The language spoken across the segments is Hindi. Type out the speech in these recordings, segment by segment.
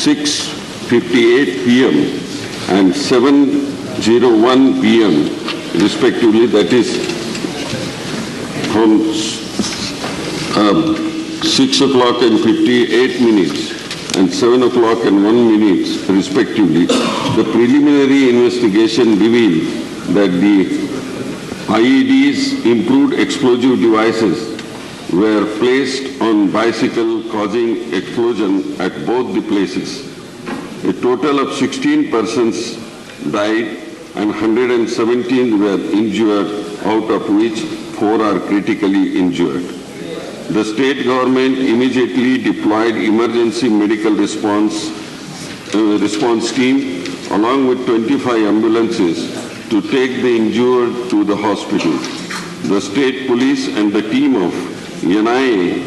6:58 p.m. and 7:01 p.m. respectively, that is from 6 o'clock and 58 minutes and 7 o'clock and 1 minute respectively, the preliminary investigation revealed that the IEDs, improved explosive devices, were placed on bicycle causing explosion at both the places. A total of 16 persons died and 117 were injured, out of which 4 are critically injured. The state government immediately deployed emergency medical response team along with 25 ambulances to take the injured to the hospital. The state police and the team of NIA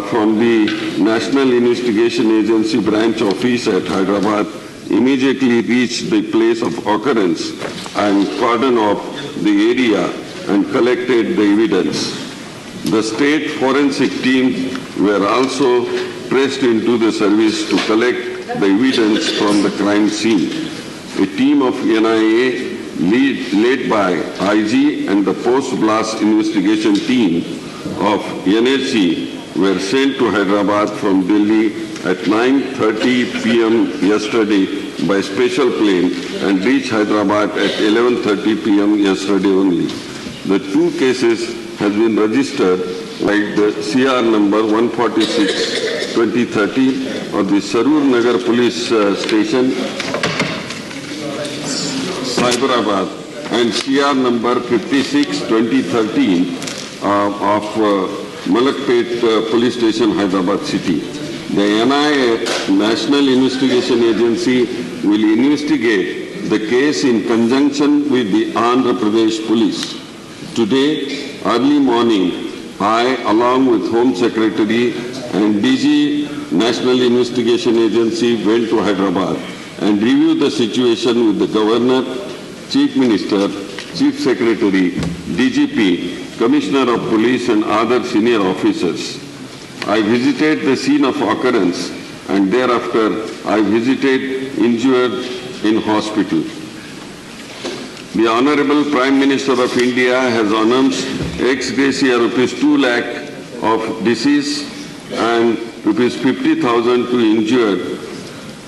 from the National Investigation Agency branch office at Hyderabad immediately reached the place of occurrence and cordoned off the area and collected the evidence. The state forensic teams were also pressed into the service to collect the evidence from the crime scene. A team of NIA led by IG and the post-blast investigation team of NSC were sent to Hyderabad from Delhi at 9:30 p.m. yesterday by special plane and reached Hyderabad at 11:30 p.m. yesterday only. The 2 cases has been registered like the CR number 146/2013 of the Sarur Nagar Police Station, Hyderabad, and CR number 56/2013 of Malakpet Police Station, Hyderabad City. The NIA, National Investigation Agency, will investigate the case in conjunction with the Andhra Pradesh Police. Today, early morning, I, along with Home Secretary and DG National Investigation Agency, went to Hyderabad and reviewed the situation with the Governor, Chief Minister, Chief Secretary, DGP, Commissioner of Police and other senior officers. I visited the scene of occurrence and thereafter I visited injured in hospital. The Honorable Prime Minister of India has announced ex gratia rupees 2 lakh of deceased and rupees 50,000 to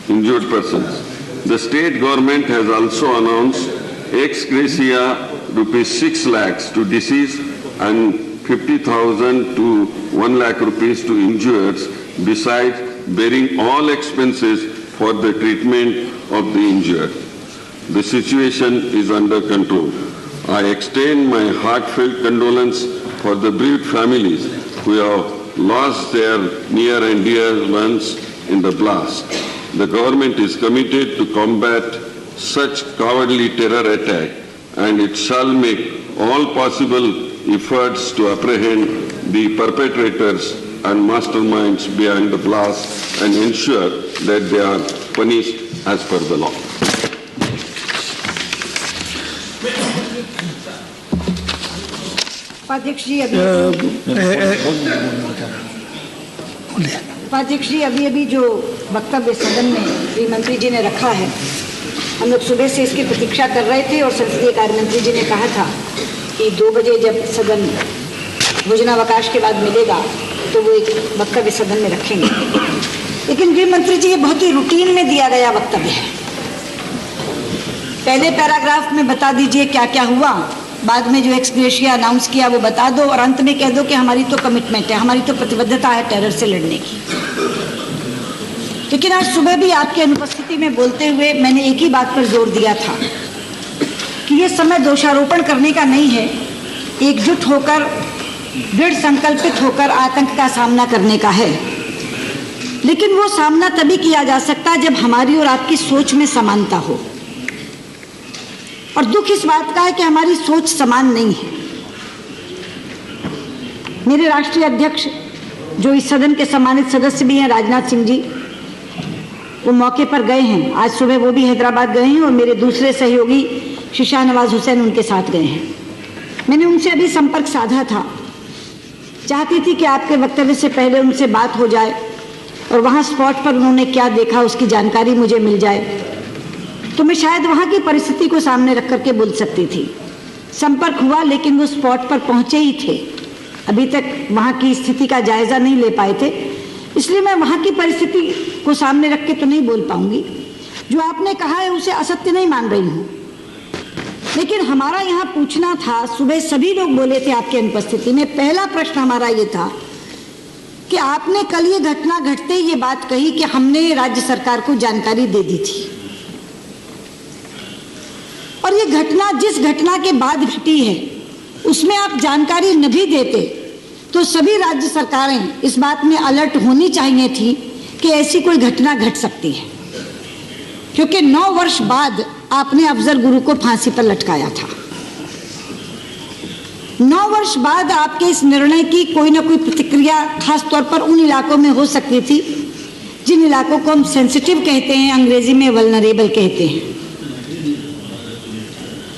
injured persons. The state government has also announced ex gratia rupees 6 lakhs to deceased and 50,000 to 1 lakh rupees to injured, besides bearing all expenses for the treatment of the injured. The situation is under control. I extend my heartfelt condolence for the bereaved families who have lost their near and dear ones in the blast. The government is committed to combat such cowardly terror attack, and it shall make all possible efforts to apprehend the perpetrators and masterminds behind the blast and ensure that they are punished as per the law. उपाध्यक्ष जी, अभी जो वक्तव्य सदन में गृह मंत्री जी ने रखा है, हम लोग सुबह से इसकी प्रतीक्षा कर रहे थे और संसदीय कार्य मंत्री जी ने कहा था कि 2 बजे जब सदन भोजनावकाश के बाद मिलेगा तो वो एक वक्तव्य सदन में रखेंगे। लेकिन गृह मंत्री जी, ये बहुत ही रूटीन में दिया गया वक्तव्य है। पहले पैराग्राफ में बता दीजिए क्या क्या हुआ, बाद में जो एक्स ग्रेशिया अनाउंस किया वो बता दो और अंत में कह दो कि हमारी तो कमिटमेंट है, हमारी तो प्रतिबद्धता है टेरर से लड़ने की। लेकिन आज सुबह भी आपकी अनुपस्थिति में बोलते हुए मैंने एक ही बात पर जोर दिया था कि ये समय दोषारोपण करने का नहीं है, एकजुट होकर दृढ़ संकल्पित होकर आतंक का सामना करने का है। लेकिन वो सामना तभी किया जा सकता है जब हमारी और आपकी सोच में समानता हो। और दुख इस बात का है कि हमारी सोच समान नहीं है। मेरे राष्ट्रीय अध्यक्ष जो इस सदन के सम्मानित सदस्य भी हैं, राजनाथ सिंह जी, वो मौके पर गए हैं। आज सुबह वो भी हैदराबाद गए हैं और मेरे दूसरे सहयोगी श्री शाहनवाज हुसैन उनके साथ गए हैं। मैंने उनसे अभी संपर्क साधा था, चाहती थी कि आपके वक्तव्य से पहले उनसे बात हो जाए और वहाँ स्पॉट पर उन्होंने क्या देखा उसकी जानकारी मुझे मिल जाए तो मैं शायद वहाँ की परिस्थिति को सामने रख करके बोल सकती थी। संपर्क हुआ लेकिन वो स्पॉट पर पहुँचे ही थे, अभी तक वहाँ की स्थिति का जायजा नहीं ले पाए थे, इसलिए मैं वहाँ की परिस्थिति को सामने रख के तो नहीं बोल पाऊंगी। जो आपने कहा है उसे असत्य नहीं मान रही हूँ, लेकिन हमारा यहाँ पूछना था, सुबह सभी लोग बोले थे आपकी अनुपस्थिति में, पहला प्रश्न हमारा ये था कि आपने कल ये घटना घटते ये बात कही कि हमने राज्य सरकार को जानकारी दे दी थी, और ये घटना जिस घटना के बाद घटी है उसमें आप जानकारी न भी देते तो सभी राज्य सरकारें इस बात में अलर्ट होनी चाहिए थी कि ऐसी कोई घटना घट सकती है, क्योंकि 9 वर्ष बाद आपने अफजल गुरु को फांसी पर लटकाया था। 9 वर्ष बाद आपके इस निर्णय की कोई ना कोई प्रतिक्रिया खास तौर पर उन इलाकों में हो सकती थी जिन इलाकों को हम सेंसिटिव कहते हैं, अंग्रेजी में वल्नरेबल कहते हैं।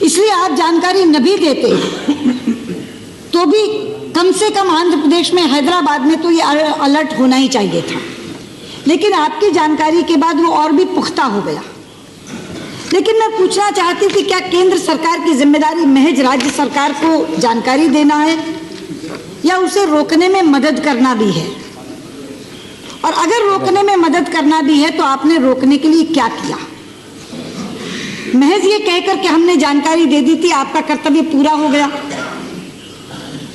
इसलिए आप जानकारी न भी देते तो भी कम से कम आंध्र प्रदेश में, हैदराबाद में तो ये अलर्ट होना ही चाहिए था, लेकिन आपकी जानकारी के बाद वो और भी पुख्ता हो गया। लेकिन मैं पूछना चाहती हूँ कि क्या केंद्र सरकार की जिम्मेदारी महज राज्य सरकार को जानकारी देना है या उसे रोकने में मदद करना भी है? और अगर रोकने में मदद करना भी है तो आपने रोकने के लिए क्या किया? महज ये कहकर कि हमने जानकारी दे दी थी, आपका कर्तव्य पूरा हो गया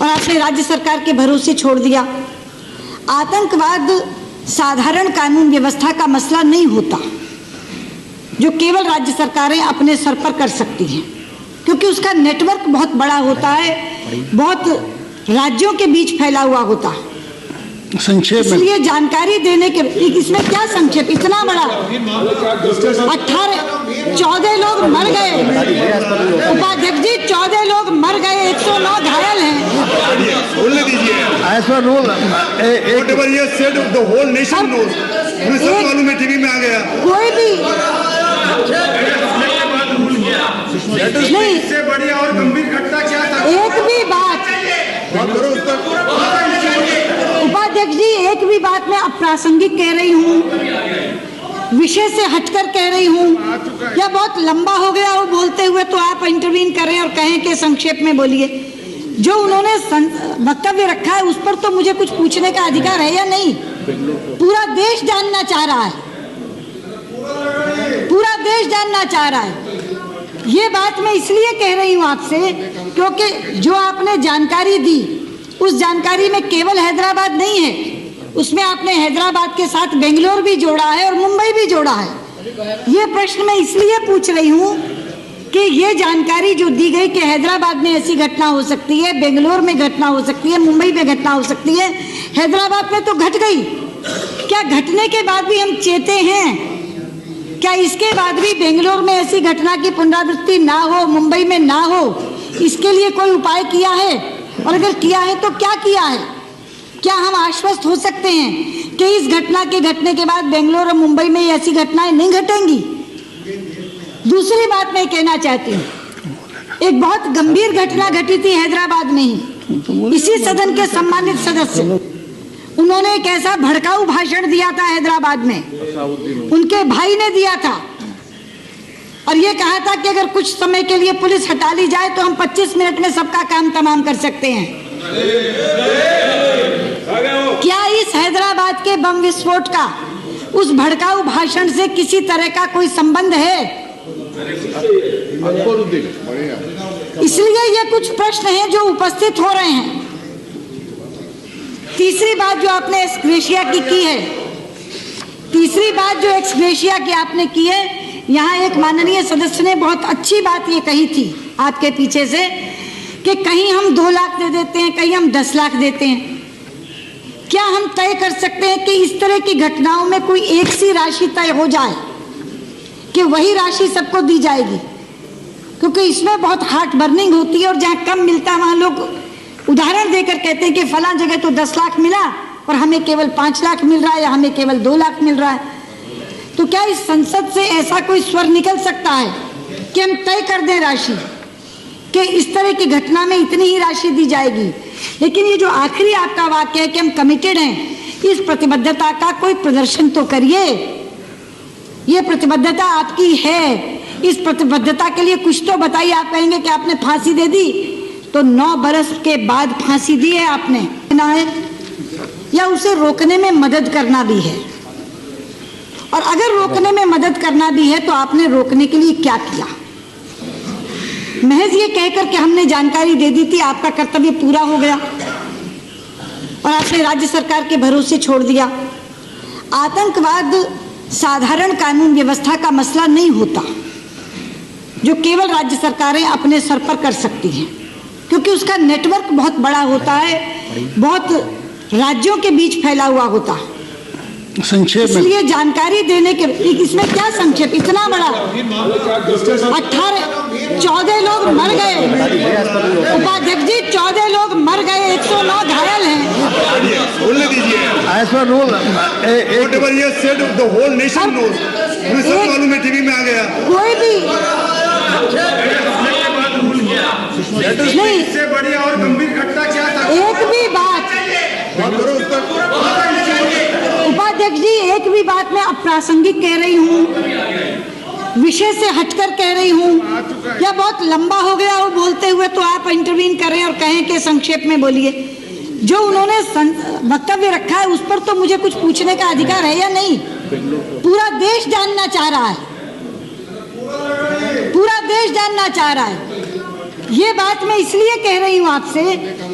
और आपने राज्य सरकार के भरोसे छोड़ दिया। आतंकवाद साधारण कानून व्यवस्था का मसला नहीं होता जो केवल राज्य सरकारें अपने सर पर कर सकती हैं, क्योंकि उसका नेटवर्क बहुत बड़ा होता है, बहुत राज्यों के बीच फैला हुआ होता है। संक्षेप में इसलिए जानकारी देने के, इसमें क्या संक्षेप, इतना बड़ा 14 लोग मर गए, उपाध्यक्ष जी 14 लोग मर गए, 109 घायल हैं। बोलने दीजिए। As per rule, whatever he has said, the whole nation knows. मुझे सब मालूम है, टीवी में आ गया। कोई भी नहीं, इससे बड़ी और गंभीर घटना क्या था? एक भी बात, उपाध्यक्ष जी एक भी बात मैं अप्रासंगिक कह रही हूँ, विषय से हटकर कह रही हूँ, या बहुत लंबा हो गया वो बोलते हुए तो आप इंटरवीन करें और कहें कि संक्षेप में बोलिए। जो उन्होंने वक्तव्य रखा है उस पर तो मुझे कुछ पूछने का अधिकार है या नहीं? पूरा देश जानना चाह रहा है, पूरा देश जानना चाह रहा है। ये बात मैं इसलिए कह रही हूँ आपसे क्योंकि जो आपने जानकारी दी उस जानकारी में केवल हैदराबाद नहीं है, उसमें आपने हैदराबाद के साथ बेंगलोर भी जोड़ा है और मुंबई भी जोड़ा है। ये प्रश्न मैं इसलिए पूछ रही हूँ कि ये जानकारी जो दी गई कि हैदराबाद में ऐसी घटना हो सकती है, बेंगलोर में घटना हो सकती है, मुंबई में घटना हो सकती है, हैदराबाद में तो घट गई, क्या घटने के बाद भी हम चेते हैं? क्या इसके बाद भी बेंगलोर में ऐसी घटना की पुनरावृत्ति ना हो, मुंबई में ना हो, इसके लिए कोई उपाय किया है? और अगर किया है तो क्या किया है? क्या हम आश्वस्त हो सकते हैं कि इस घटना के घटने के बाद बेंगलोर और मुंबई में ऐसी घटनाएं नहीं घटेंगी? दूसरी बात मैं कहना चाहती हूँ, एक बहुत गंभीर घटना घटी थी हैदराबाद में ही, इसी सदन के सम्मानित सदस्य, उन्होंने एक ऐसा भड़काऊ भाषण दिया था हैदराबाद में, उनके भाई ने दिया था और ये कहा था कि अगर कुछ समय के लिए पुलिस हटा ली जाए तो हम 25 मिनट में सबका काम तमाम कर सकते हैं। क्या इस हैदराबाद के बम विस्फोट का उस भड़काऊ भाषण से किसी तरह का कोई संबंध है? इसलिए ये कुछ प्रश्न हैं जो उपस्थित हो रहे हैं। तीसरी बात जो आपने एक्सग्रेशिया की है, तीसरी बात जो एक्सग्रेशिया की आपने की है, यहाँ एक माननीय सदस्य ने बहुत अच्छी बात ये कही थी आपके पीछे से कि कहीं हम 2 लाख दे देते हैं, कहीं हम 10 लाख देते हैं। क्या हम तय कर सकते हैं कि इस तरह की घटनाओं में कोई एक सी राशि तय हो जाए कि वही राशि सबको दी जाएगी? क्योंकि इसमें बहुत हार्ट बर्निंग होती है और जहाँ कम मिलता है वहाँ लोग उदाहरण देकर कहते हैं कि फलां जगह तो 10 लाख मिला और हमें केवल 5 लाख मिल रहा है या हमें केवल 2 लाख मिल रहा है। तो क्या इस संसद से ऐसा कोई स्वर निकल सकता है कि हम तय कर दें राशि कि इस तरह की घटना में इतनी ही राशि दी जाएगी? लेकिन ये जो आखिरी आपका वाक्य है कि हम कमिटेड हैं इस प्रतिबद्धता का कोई प्रदर्शन तो करिए। ये प्रतिबद्धता आपकी है, इस प्रतिबद्धता के लिए कुछ तो बताइए। आप कहेंगे कि आपने फांसी दे दी, तो 9 बरस के बाद फांसी दी है आपने ना है, या उसे रोकने में मदद करना भी है? और अगर रोकने में मदद करना भी है तो आपने रोकने के लिए क्या किया? महज ये कहकर कि हमने जानकारी दे दी थी, आपका कर्तव्य पूरा हो गया और आपने राज्य सरकार के भरोसे छोड़ दिया। आतंकवाद साधारण कानून व्यवस्था का मसला नहीं होता, जो केवल राज्य सरकारें अपने सर पर कर सकती हैं, क्योंकि उसका नेटवर्क बहुत बड़ा होता है, बहुत राज्यों के बीच फैला हुआ होता है। संक्षेप में इसलिए जानकारी देने के, इसमें क्या संक्षेप, इतना बड़ा 14 लोग मर गए उपाध्यक्ष जी, 14 लोग मर गए, 109 घायल हैं। बोलने दीजिए। As per rule, whatever he has said, the whole nation knows. मुझे सब मालूम है, टीवी में आ गया। कोई भी नहीं, इससे बढ़िया और गंभीर घटना क्या था? एक भी बात उपाध्यक्ष जी, एक भी बात मैं अप्रासंगिक कह रही हूँ, विषय से हटकर कह रही हूँ, या बहुत लंबा हो गया वो बोलते हुए, तो आप इंटरवीन करें और कहें कि संक्षेप में बोलिए। जो उन्होंने वक्तव्य रखा है उस पर तो मुझे कुछ पूछने का अधिकार है या नहीं? पूरा देश जानना चाह रहा है, पूरा देश जानना चाह रहा है। ये बात मैं इसलिए कह रही हूँ आपसे,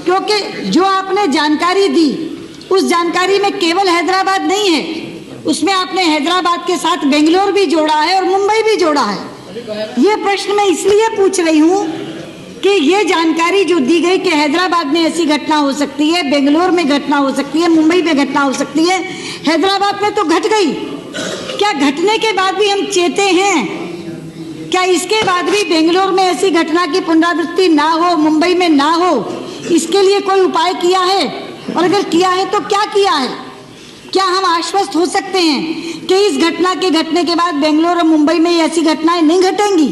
क्योंकि जो आपने जानकारी दी उस जानकारी में केवल हैदराबाद नहीं है, उसमें आपने हैदराबाद के साथ बेंगलोर भी जोड़ा है और मुंबई भी जोड़ा है। ये प्रश्न मैं इसलिए पूछ रही हूँ कि ये जानकारी जो दी गई कि हैदराबाद में ऐसी घटना हो सकती है, बेंगलोर में घटना हो सकती है, मुंबई में घटना हो सकती है, हैदराबाद में तो घट गई, क्या घटने के बाद भी हम चेते हैं? क्या इसके बाद भी बेंगलोर में ऐसी घटना की पुनरावृत्ति ना हो, मुंबई में ना हो, इसके लिए कोई उपाय किया है? और अगर किया है तो क्या किया है? क्या हम आश्वस्त हो सकते हैं कि इस घटना के घटने के बाद बेंगलोर और मुंबई में ऐसी घटनाएं नहीं घटेंगी?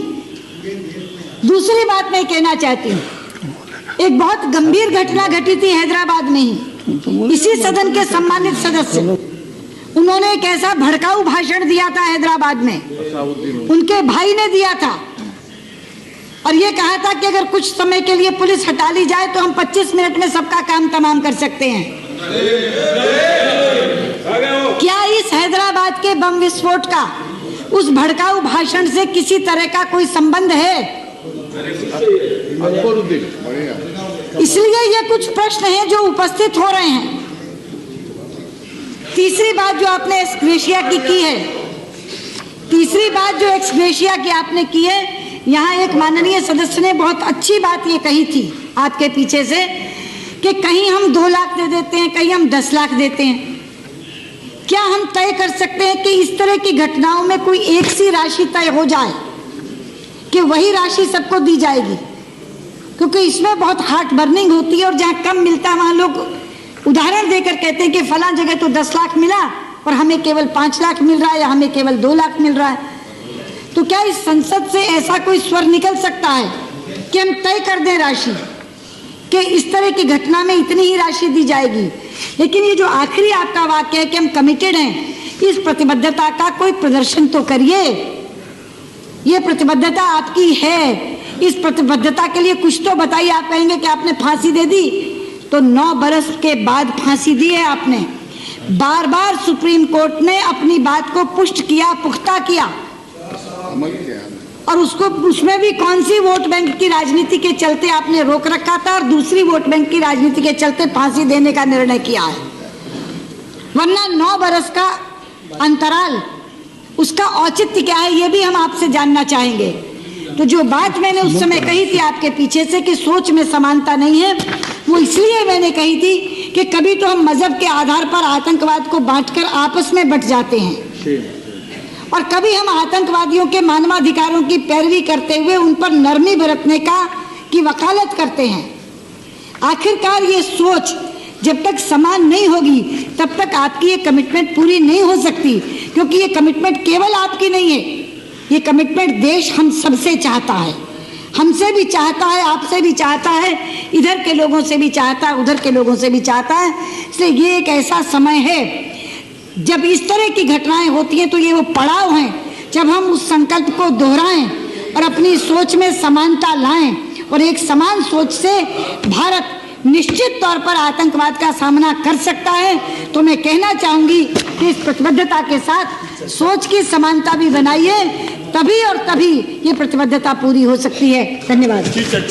दूसरी बात मैं कहना चाहती हूँ, एक बहुत गंभीर घटना घटी थी हैदराबाद में ही, इसी सदन के सम्मानित सदस्य, उन्होंने एक ऐसा भड़काऊ भाषण दिया था हैदराबाद में, उनके भाई ने दिया था, और ये कहा था कि अगर कुछ समय के लिए पुलिस हटा ली जाए तो हम 25 मिनट में सबका काम तमाम कर सकते हैं। क्या इस हैदराबाद के बम विस्फोट का उस भड़काऊ भाषण से किसी तरह का कोई संबंध है? इसलिए ये कुछ प्रश्न हैं जो उपस्थित हो रहे हैं। तीसरी बात जो आपने एक्सग्रेशिया की है, तीसरी बात जो एक्सग्रेशिया की आपने की है, यहाँ एक माननीय सदस्य ने बहुत अच्छी बात ये कही थी आपके पीछे से कि कहीं हम 2 लाख दे देते हैं, कहीं हम 10 लाख देते हैं। क्या हम तय कर सकते हैं कि इस तरह की घटनाओं में कोई एक सी राशि तय हो जाए कि वही राशि सबको दी जाएगी? क्योंकि इसमें बहुत हार्ट बर्निंग होती है, और जहाँ कम मिलता है वहाँ लोग उदाहरण देकर कहते हैं कि फलां जगह तो 10 लाख मिला और हमें केवल 5 लाख मिल रहा है, या हमें केवल 2 लाख मिल रहा है। तो क्या इस संसद से ऐसा कोई स्वर निकल सकता है कि हम तय कर दें राशि कि इस तरह की घटना में इतनी ही राशि दी जाएगी? लेकिन ये जो आखिरी आपका वाक्य है कि हम कमिटेड हैं, इस प्रतिबद्धता का कोई प्रदर्शन तो करिए। ये प्रतिबद्धता आपकी है, इस प्रतिबद्धता के लिए कुछ तो बताइए। आप कहेंगे कि आपने फांसी दे दी, तो 9 बरस के बाद फांसी दी है आपने। बार बार सुप्रीम कोर्ट ने अपनी बात को पुष्ट किया, पुख्ता किया, और उसको उसमें भी कौन सी वोट बैंक की राजनीति के चलते आपने रोक रखा था, और दूसरी वोट बैंक की राजनीति के चलते फांसी देने का निर्णय किया है। वरना 9 बरस का अंतराल, उसका औचित्य क्या है, ये भी हम आपसे जानना चाहेंगे। तो जो बात मैंने उस समय कही थी आपके पीछे से कि सोच में समानता नहीं है, वो इसलिए मैंने कही थी कि कभी तो हम मजहब के आधार पर आतंकवाद को बांटकर आपस में बंट जाते हैं, और कभी हम आतंकवादियों के मानवाधिकारों की पैरवी करते हुए उन पर नरमी बरतने की वकालत करते हैं। आखिरकार ये सोच जब तक समान नहीं होगी तब तक आपकी ये कमिटमेंट पूरी नहीं हो सकती, क्योंकि ये कमिटमेंट केवल आपकी नहीं है, ये कमिटमेंट देश हम सबसे चाहता है। हमसे भी चाहता है, आपसे भी चाहता है, इधर के लोगों से भी चाहता है, उधर के लोगों से भी चाहता है। इसलिए ये एक ऐसा समय है जब इस तरह की घटनाएं होती हैं तो ये वो पड़ाव हैं जब हम उस संकल्प को दोहराएं और अपनी सोच में समानता लाएं और एक समान सोच से भारत निश्चित तौर पर आतंकवाद का सामना कर सकता है। तो मैं कहना चाहूंगी कि इस प्रतिबद्धता के साथ सोच की समानता भी बनाइए, तभी और तभी ये प्रतिबद्धता पूरी हो सकती है। धन्यवाद।